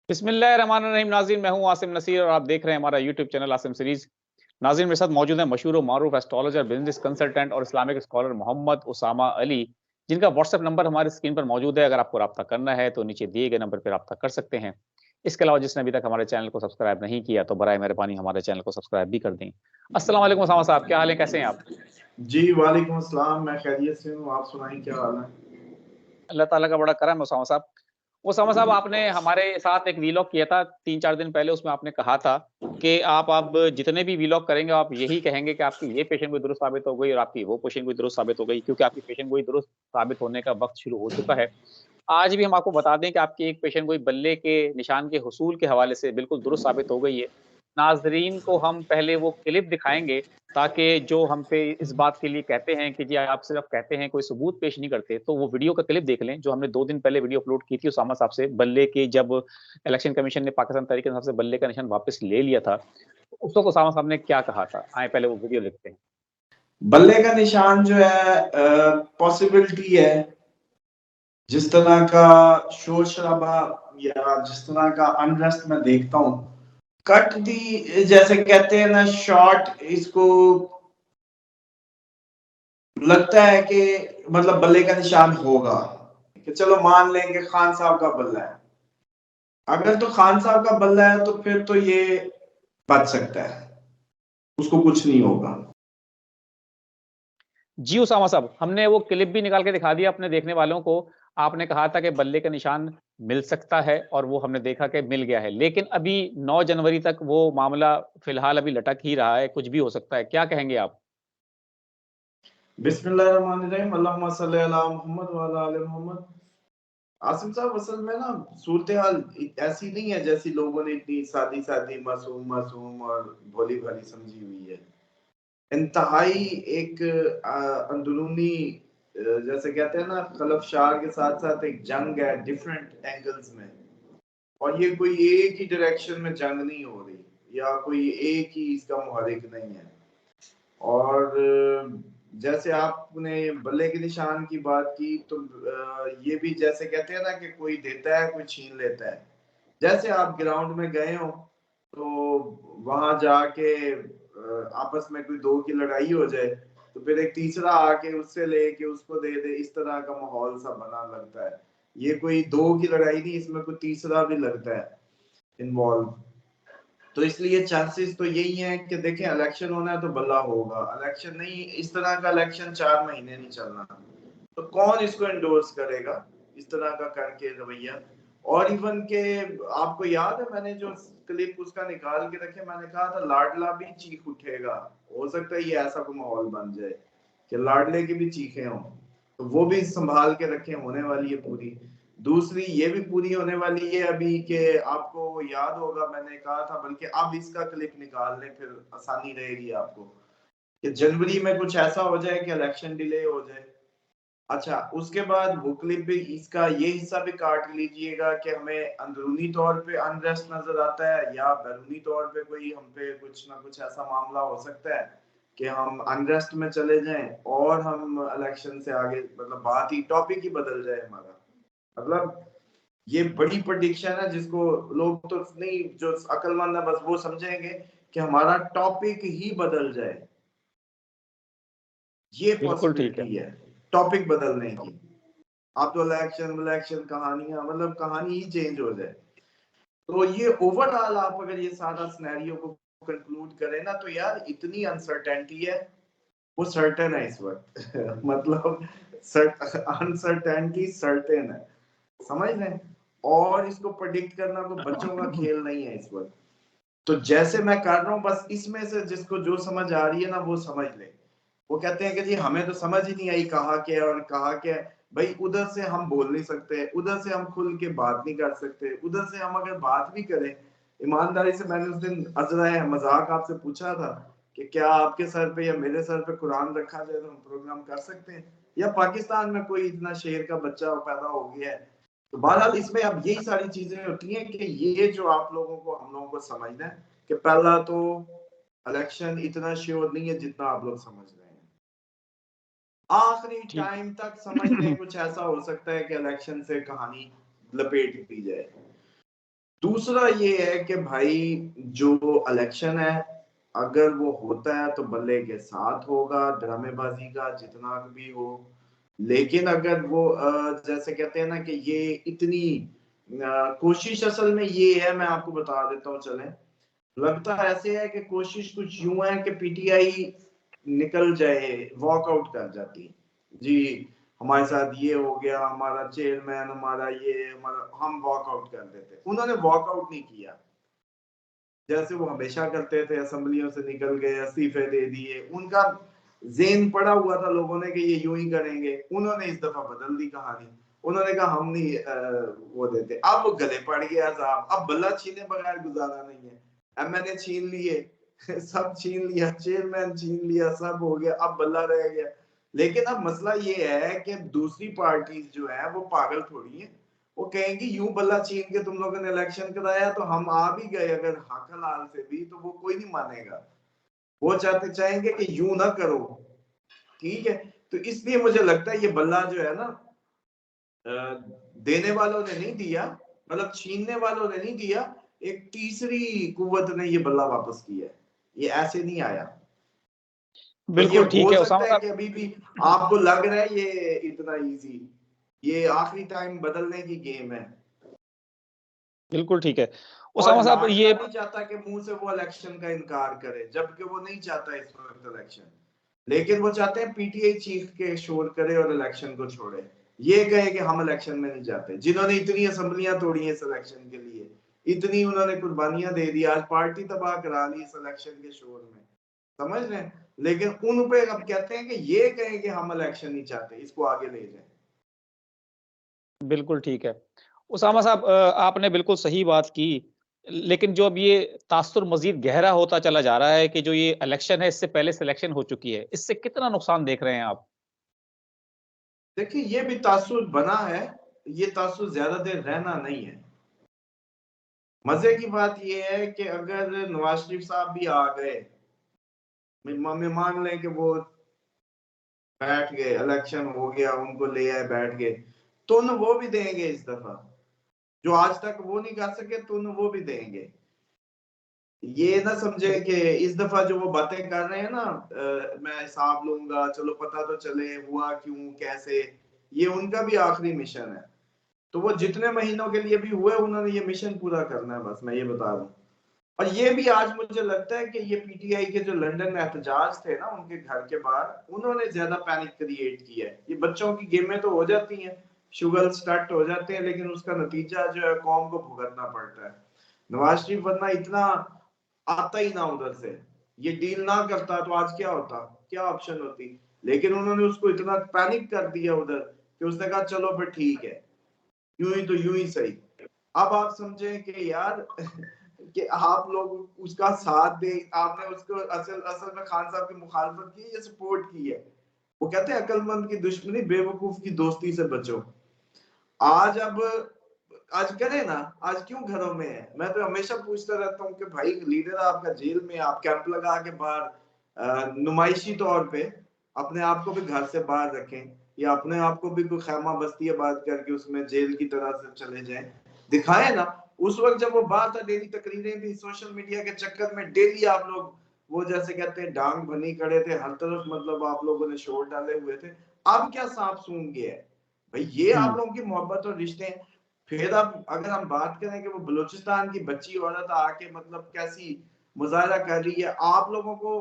बिस्मिल्लाहिर्रहमानिर्रहीम। नाज़रीन, मैं हूं आसिम नसीर और आप देख रहे हैं हमारा यूट्यूब चैनल आसिम सीरीज। नाज़रीन, मेरे साथ मौजूद है मशहूर और मारूफ एस्ट्रोलॉजर, बिजनेस कंसल्टेंट और इस्लामिक स्कॉलर मोहम्मद उसामा अली, जिनका व्हाट्सएप नंबर हमारी स्क्रीन पर मौजूद है। अगर आपको रब्ता करना है तो नीचे दिए गए नंबर पर रब्ता कर सकते हैं। इसके अलावा जिसने अभी तक हमारे चैनल को सब्सक्राइब नहीं किया तो बराए मेहरबानी हमारे चैनल को सब्सक्राइब भी कर दें। अस्सलाम वालेकुम उसामा साहब, क्या हाल है, कैसे हैं आप? जी वालेकुम अस्सलाम। मैं खैरियत से हूँ, आप सुनाएं क्या हाल है? अल्लाह ताला का बड़ा करम है उसामा साहब। उसामा साहब, आपने हमारे साथ एक वीलॉग किया था 3-4 दिन पहले, उसमें आपने कहा था कि आप अब जितने भी वीलॉग करेंगे आप यही कहेंगे कि आपकी ये पेशेंट गोई दुरुस्त साबित हो गई और आपकी वो पेशेंट गोई दुरुस्त साबित हो गई, क्योंकि आपकी पेशेंट गोई दुरुस्त साबित होने का वक़्त शुरू हो चुका है। आज भी हम आपको बता दें कि आपकी एक पेशेंट गोई बल्ले के निशान के हुसूल के हवाले से बिल्कुल दुरुस्त साबित हो गई है। नाज़रीन को हम पहले वो क्लिप दिखाएँगे, ताकि जो हम पे इस बात के लिए कहते हैं कि जी आप सिर्फ कहते हैं, कोई सबूत पेश नहीं करते, तो वो वीडियो का क्लिप देख लें, जो हमने 2 दिन पहले वीडियो अपलोड की थी उसामा साहब से, बल्ले के जब इलेक्शन कमीशन ने पाकिस्तान तहरीक-ए-इंसाफ से बल्ले का निशान वापस ले लिया था। उस वक़्त उसामा साहब ने क्या कहा था? आएँ पहले वो वीडियो देखते हैं। बल्ले का निशान जो है पॉसिबिलिटी है। जिस तरह का शोर शराबा या जिस तरह का अनरेस्ट मैं देखता हूँ, कट दी जैसे कहते हैं ना, शॉट इसको लगता है कि मतलब बल्ले का निशान होगा। कि चलो मान लें कि खान साहब का बल्ला है। अगर तो खान साहब का बल्ला है तो फिर तो ये बच सकता है, उसको कुछ नहीं होगा। जी उसामा साहब, हमने वो क्लिप भी निकाल के दिखा दिया अपने देखने वालों को। आपने कहा था कि बल्ले का निशान मिल सकता है और वो हमने देखा कि मिल गया है। लेकिन अभी 9 जनवरी तक वो मामला फिलहाल अभी लटक ही रहा है, कुछ भी हो सकता है। क्या कहेंगे आप? बिस्मिल्लाहिर्रहमानिर्रहीम, अल्लाहुम्मा सल्ली अला मुहम्मद व अला आले मोहम्मद। आसिम साहब, असल में ना सूरत हाल ऐसी नहीं है जैसी लोगों ने इतनी सादी सादी मासूम मासूम और भोली भाली समझी हुई है। इंतहाई एक अंदरूनी जैसे कहते हैं ना, खलफशार के साथ साथ एक जंग है डिफरेंट एंगल्स में। और ये कोई एक ही डायरेक्शन में जंग नहीं हो रही या कोई एक ही इसका मुहर्रिक नहीं है। और जैसे आपने बल्ले के निशान की बात की तो ये भी जैसे कहते हैं ना कि कोई देता है कोई छीन लेता है। जैसे आप ग्राउंड में गए हो तो वहां जाके आपस में कोई दो की लड़ाई हो जाए तो फिर एक तीसरा आके उससे लेके उसको दे दे, इस तरह का माहौल सा बना लगता है। ये कोई दो की लड़ाई नहीं, इसमें कोई तीसरा भी लगता है इन्वॉल्व। तो इसलिए चांसेस तो यही है कि देखें, इलेक्शन होना है तो बल्ला होगा, इलेक्शन नहीं, इस तरह का इलेक्शन 4 महीने नहीं चलना। तो कौन इसको एंडोर्स करेगा इस तरह का करके रवैया। और इवन के आपको याद है मैंने जो क्लिप उसका निकाल के रखे, मैंने कहा था लाडला भी चीख उठेगा। हो सकता है ये ऐसा कोई माहौल बन जाए कि लाडले की भी चीखें हों, तो वो भी संभाल के रखे, होने वाली है पूरी। दूसरी ये भी पूरी होने वाली है अभी के, आपको याद होगा मैंने कहा था, बल्कि अब इसका क्लिप निकाल लें फिर आसानी रहेगी आपको, कि जनवरी में कुछ ऐसा हो जाए कि इलेक्शन डिले हो जाए। अच्छा, उसके बाद वो क्लिप भी, इसका ये हिस्सा भी काट लीजिएगा कि हमें अंदरूनी तौर पे अनरेस्ट नजर आता है या बैरूनी तौर पे कोई हम पे कुछ ना कुछ ऐसा मामला हो सकता है कि हम अनरेस्ट में चले जाएं और हम इलेक्शन से आगे, मतलब बात ही, टॉपिक ही बदल जाए हमारा। मतलब ये बड़ी प्रेडिक्शन है जिसको लोग तो नहीं, जो अक्लमंद है बस वो समझेंगे कि हमारा टॉपिक ही बदल जाए। ये बिल्कुल ठीक है। पॉसिबिलिटी है टॉपिक बदलने की। आप तो इलेक्शन इलेक्शन कहानियां, मतलब कहानी ही चेंज हो जाए। तो ये ओवरऑल आप अगर ये सारा सिनेरियो को कंक्लूड करें ना, तो यार इतनी अनसर्टेनिटी है, वो सर्टेन है इस वक्त मतलब अनसर्टेनिटी सर्टेन है, समझ लें। और इसको प्रेडिक्ट करना कोई बच्चों का खेल नहीं है इस वक्त। तो जैसे मैं कर रहा हूँ, बस इसमें से जिसको जो समझ आ रही है ना वो समझ ले। वो कहते हैं कि जी हमें तो समझ ही नहीं आई कहा क्या और कहा क्या। भाई उधर से हम बोल नहीं सकते, उधर से हम खुल के बात नहीं कर सकते, उधर से हम अगर बात भी करें ईमानदारी से, मैंने उस दिन अजरा मजाक आपसे पूछा था कि क्या आपके सर पे या मेरे सर पे कुरान रखा जाए तो हम प्रोग्राम कर सकते हैं, या पाकिस्तान में कोई इतना शेर का बच्चा पैदा हो गया है। तो बहरहाल इसमें अब यही सारी चीजें होती हैं कि ये जो आप लोगों को, हम लोगों को समझना है कि पहला तो इलेक्शन इतना श्योर नहीं है जितना आप लोग समझ रहे हैं। आखिरी ठीक। टाइम तक समझ लें कुछ ऐसा हो सकता है कि इलेक्शन से कहानी लपेट दी जाए। दूसरा ये है कि भाई जो इलेक्शन है अगर वो होता है तो बल्ले के साथ होगा, ड्रामेबाजी का जितना भी हो। लेकिन अगर वो जैसे कहते हैं ना कि ये इतनी कोशिश असल में ये है, मैं आपको बता देता हूँ चलें। लगता ऐसे है कि कोशिश कुछ यूं है कि पीटीआई निकल जाए, वॉकआउट कर जाती जी, हमारे साथ ये हो गया, हमारा चेयरमैन, हमारा ये, हमारा, हम वॉकआउट कर देते। उन्होंने वॉकआउट नहीं किया, जैसे वो हमेशा करते थे, असेंबलियों से निकल गए, इस्तीफे दे दिए। उनका ज़ेन पड़ा हुआ था लोगों ने कि ये यूं ही करेंगे। उन्होंने इस दफा बदल दी कहानी। उन्होंने कहा हम नहीं वो देते। अब वो गले पड़ गया साहब, अब बल्ला छीने बगैर गुजारा नहीं है। एमएनए छीन लिए सब छीन लिया, चेयरमैन छीन लिया, सब हो गया, अब बल्ला रह गया। लेकिन अब मसला ये है कि दूसरी पार्टीज जो है वो पागल थोड़ी है। वो कहेंगे यूं बल्ला छीन के तुम लोगों ने इलेक्शन कराया तो हम आ भी गए अगर हक हलाल से भी, तो वो कोई नहीं मानेगा। वो चाहेंगे कि यूं ना करो। ठीक है, तो इसलिए मुझे लगता है ये बल्ला जो है ना, देने वालों ने नहीं दिया, मतलब छीनने वालों ने नहीं दिया, एक तीसरी कुव्वत ने ये बल्ला वापस किया है। ये ऐसे नहीं आया। तो ये बिल्कुल ठीक हो है उसामा सकता है साहब। कि अभी भी आपको लग रहा है ये इतना इजी, ये आखिरी टाइम बदलने की गेम है। बिल्कुल ठीक है और उसामा साहब। लाडला ये नहीं चाहता कि मुंह से वो इलेक्शन का इनकार करे, जबकि वो नहीं चाहता इस वक्त इलेक्शन। लेकिन वो चाहते हैं पीटीआई चीख के शोर करे और इलेक्शन को छोड़े, ये कहे कि हम इलेक्शन में नहीं जाते। जिन्होंने इतनी असेंबलियां तोड़ी हैं इस इलेक्शन के लिए, इतनी उन्होंने कुर्बानियां दे दी, आज पार्टी तबाह करा ली इस इलेक्शन के शोर में, समझ रहे हैं। लेकिन उन पे अब कहते हैं कि ये कहें कि हम इलेक्शन नहीं चाहते, इसको आगे ले जाए। बिल्कुल ठीक है उसामा साहब। आपने बिल्कुल सही बात की। लेकिन जो अब ये तासुर मजीद गहरा होता चला जा रहा है कि जो ये इलेक्शन है इससे पहले सिलेक्शन हो चुकी है, इससे कितना नुकसान देख रहे हैं आप? देखिए ये भी तासुर बना है, ये तासुर ज्यादा देर रहना नहीं है। मजे की बात यह है कि अगर नवाज शरीफ साहब भी आ गए, मैं मान लें कि वो बैठ गए, इलेक्शन हो गया, उनको ले आए, बैठ गए, तो न वो भी देंगे इस दफा। जो आज तक वो नहीं कर सके तो न वो भी देंगे। ये ना समझे कि इस दफा जो वो बातें कर रहे हैं ना, मैं हिसाब लूंगा, चलो पता तो चले हुआ क्यों कैसे, ये उनका भी आखिरी मिशन है। तो वो जितने महीनों के लिए भी हुए, उन्होंने ये मिशन पूरा करना है, बस मैं ये बता दूं। और ये भी आज मुझे लगता है कि ये पीटीआई के जो लंदन में एहतजाज थे ना उनके घर के बाहर, उन्होंने ज्यादा पैनिक क्रिएट किया है। ये बच्चों की गेमें तो हो जाती हैं, शुगर स्टार्ट हो जाते हैं, लेकिन उसका नतीजा जो है कौम को भुगतना पड़ता है। नवाज शरीफ वरना इतना आता ही ना उधर से, ये डील ना करता तो आज क्या होता, क्या ऑप्शन होती। लेकिन उन्होंने उसको इतना पैनिक कर दिया उधर कि उसने कहा चलो फिर ठीक है, यूं ही तो यूं ही सही। अब आप समझे कि यार कि आप लोग उसका साथ दे, आपने उसको असल असल में खान साहब की मुखालफत की या सपोर्ट की है। वो कहते हैं अक्लमंद की दुश्मनी बेवकूफ की दोस्ती से बचो। आज अब आज करे ना, आज क्यों घरों में है। मैं तो हमेशा पूछता रहता हूँ कि भाई लीडर आपका जेल में, आप कैंप लगा के बाहर नुमाइशी तौर पे अपने आप को भी घर से बाहर रखें, या अपने आप को भी कोई खैमा बस्ती बात करके उसमें जेल की तरह से चले जाएं, दिखाए ना। उस वक्त जब वो बात था, डेली तकरीरें थी, सोशल मीडिया के चक्कर में डेली आप लोग वो जैसे कहते हैं डांग बनी खड़े थे हर तरफ, मतलब आप लोगों ने शोर डाले हुए थे। अब क्या सांप सूंघ गया है भाई, ये आप लोगों की मोहब्बत और रिश्ते हैं। फिर अब अगर हम बात करें कि वो बलूचिस्तान की बच्ची औरत आके मतलब कैसी मुजाहरा कर रही है आप लोगों को,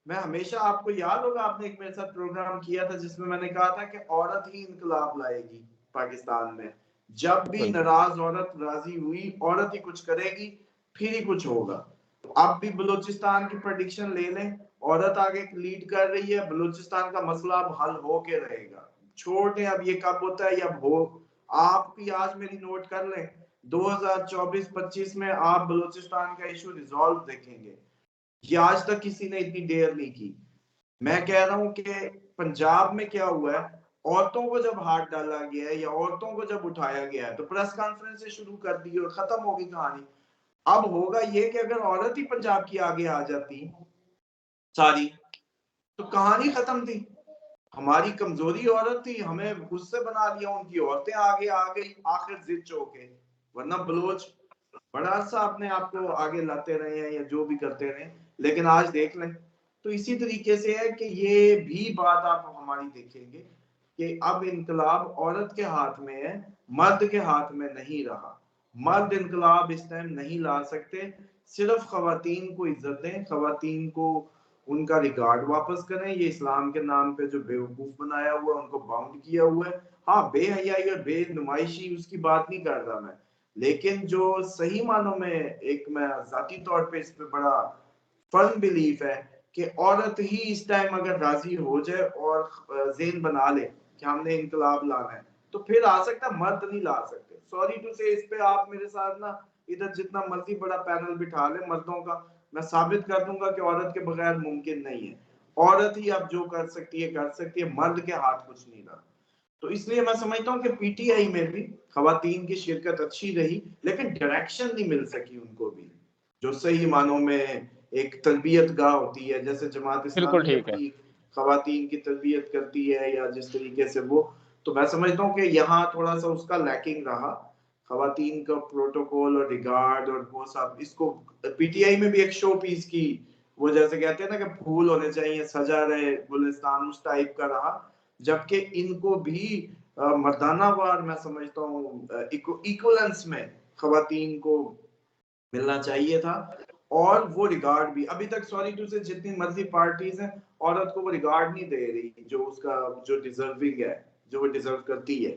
मैं हमेशा, आपको याद होगा आपने एक मेरे साथ प्रोग्राम किया था जिसमें मैंने कहा था कि औरत ही इंकलाब लाएगी पाकिस्तान में। जब भी नाराज औरत राजी हुई, औरत ही कुछ करेगी, फिर ही कुछ होगा। तो अब भी बलूचिस्तान की प्रेडिक्शन ले लें, औरत आगे लीड कर रही है, बलूचिस्तान का मसला अब हल हो के रहेगा। छोड़ दें अब ये कब होता है या हो। आप भी आज मेरी नोट कर लें, 2024-25 में आप बलूचिस्तान का इशू रिजॉल्व देखेंगे। ये आज तक किसी ने इतनी देर नहीं की। मैं कह रहा हूं कि पंजाब में क्या हुआ है, औरतों को जब हाथ डाला गया है या औरतों को जब उठाया गया है तो प्रेस कॉन्फ्रेंस से शुरू कर दी और खत्म होगी कहानी। अब होगा ये कि अगर औरत ही पंजाब की आगे आ जाती सारी, तो कहानी खत्म थी। हमारी कमजोरी औरत थी, हमें उससे बना लिया, उनकी औरतें आगे आ गई आखिर जिद चौके। वरना बलोच बड़ा अरसा अपने आप को आगे लाते रहे हैं या जो भी करते रहे, लेकिन आज देख लें तो इसी तरीके से है कि ये भी बात आप हमारी देखेंगे कि अब इनकलाब औरत के हाथ में है, मर्द के हाथ में नहीं रहा। मर्द इनकलाब इस टाइम नहीं ला सकते, सिर्फ खवातीन को इज्जत दें, खवातीन को उनका रिगार्ड वापस करें। ये इस्लाम के नाम पे जो बेवकूफ बनाया हुआ है, उनको बाउंड किया हुआ है। हाँ, बेहयाई और बेनुमाइशी उसकी बात नहीं कर रहा मैं, लेकिन जो सही मानों में एक मैं जाती तौर पे इस पे बड़ा फर्म बिलीफ है कि औरत ही इस टाइम अगर राजी हो जाए और जेन बना ले कि हमने इनकलाब लाना है, तो फिर आ सकता, मर्द नहीं ला सकते। सॉरी टू से, इस पे आप मेरे साथ ना इधर जितना मर्जी बड़ा पैनल बिठा ले मर्दों का, मैं साबित कर दूंगा कि औरत के बगैर मुमकिन नहीं है। औरत ही अब जो कर सकती है कर सकती है, मर्द के हाथ कुछ नहीं रहा। तो इसलिए मैं समझता हूँ कि पीटीआई में भी खवातीन की शिरकत अच्छी रही, लेकिन डायरेक्शन नहीं मिल सकी उनको भी, जो सही मानों में एक तरबियत गाह होती है, जैसे जमात बिल्कुल इस्लामी ठीक है। अपनी खवातीन की तरबियत करती है या जिस तरीके से वो, तो मैं समझता हूँ कि यहाँ थोड़ा सा उसका लैकिंग रहा। खवातीन का प्रोटोकॉल और रिगार्ड और वो सब, इसको पीटीआई में भी एक शो पीस की, वो जैसे कहते हैं ना कि फूल होने चाहिए, सजा रहे गुलिस्तान, उस टाइप का रहा। जबकि इनको भी मर्दाना वार मैं समझता हूँ इक्वलेंस में खवातीन को मिलना चाहिए था। और वो रिगार्ड भी अभी तक, सॉरी टू से, जितनी मर्जी पार्टीज हैं, औरत को वो रिगार्ड नहीं दे रही जो उसका जो डिजर्विंग है, जो वो डिजर्व करती है।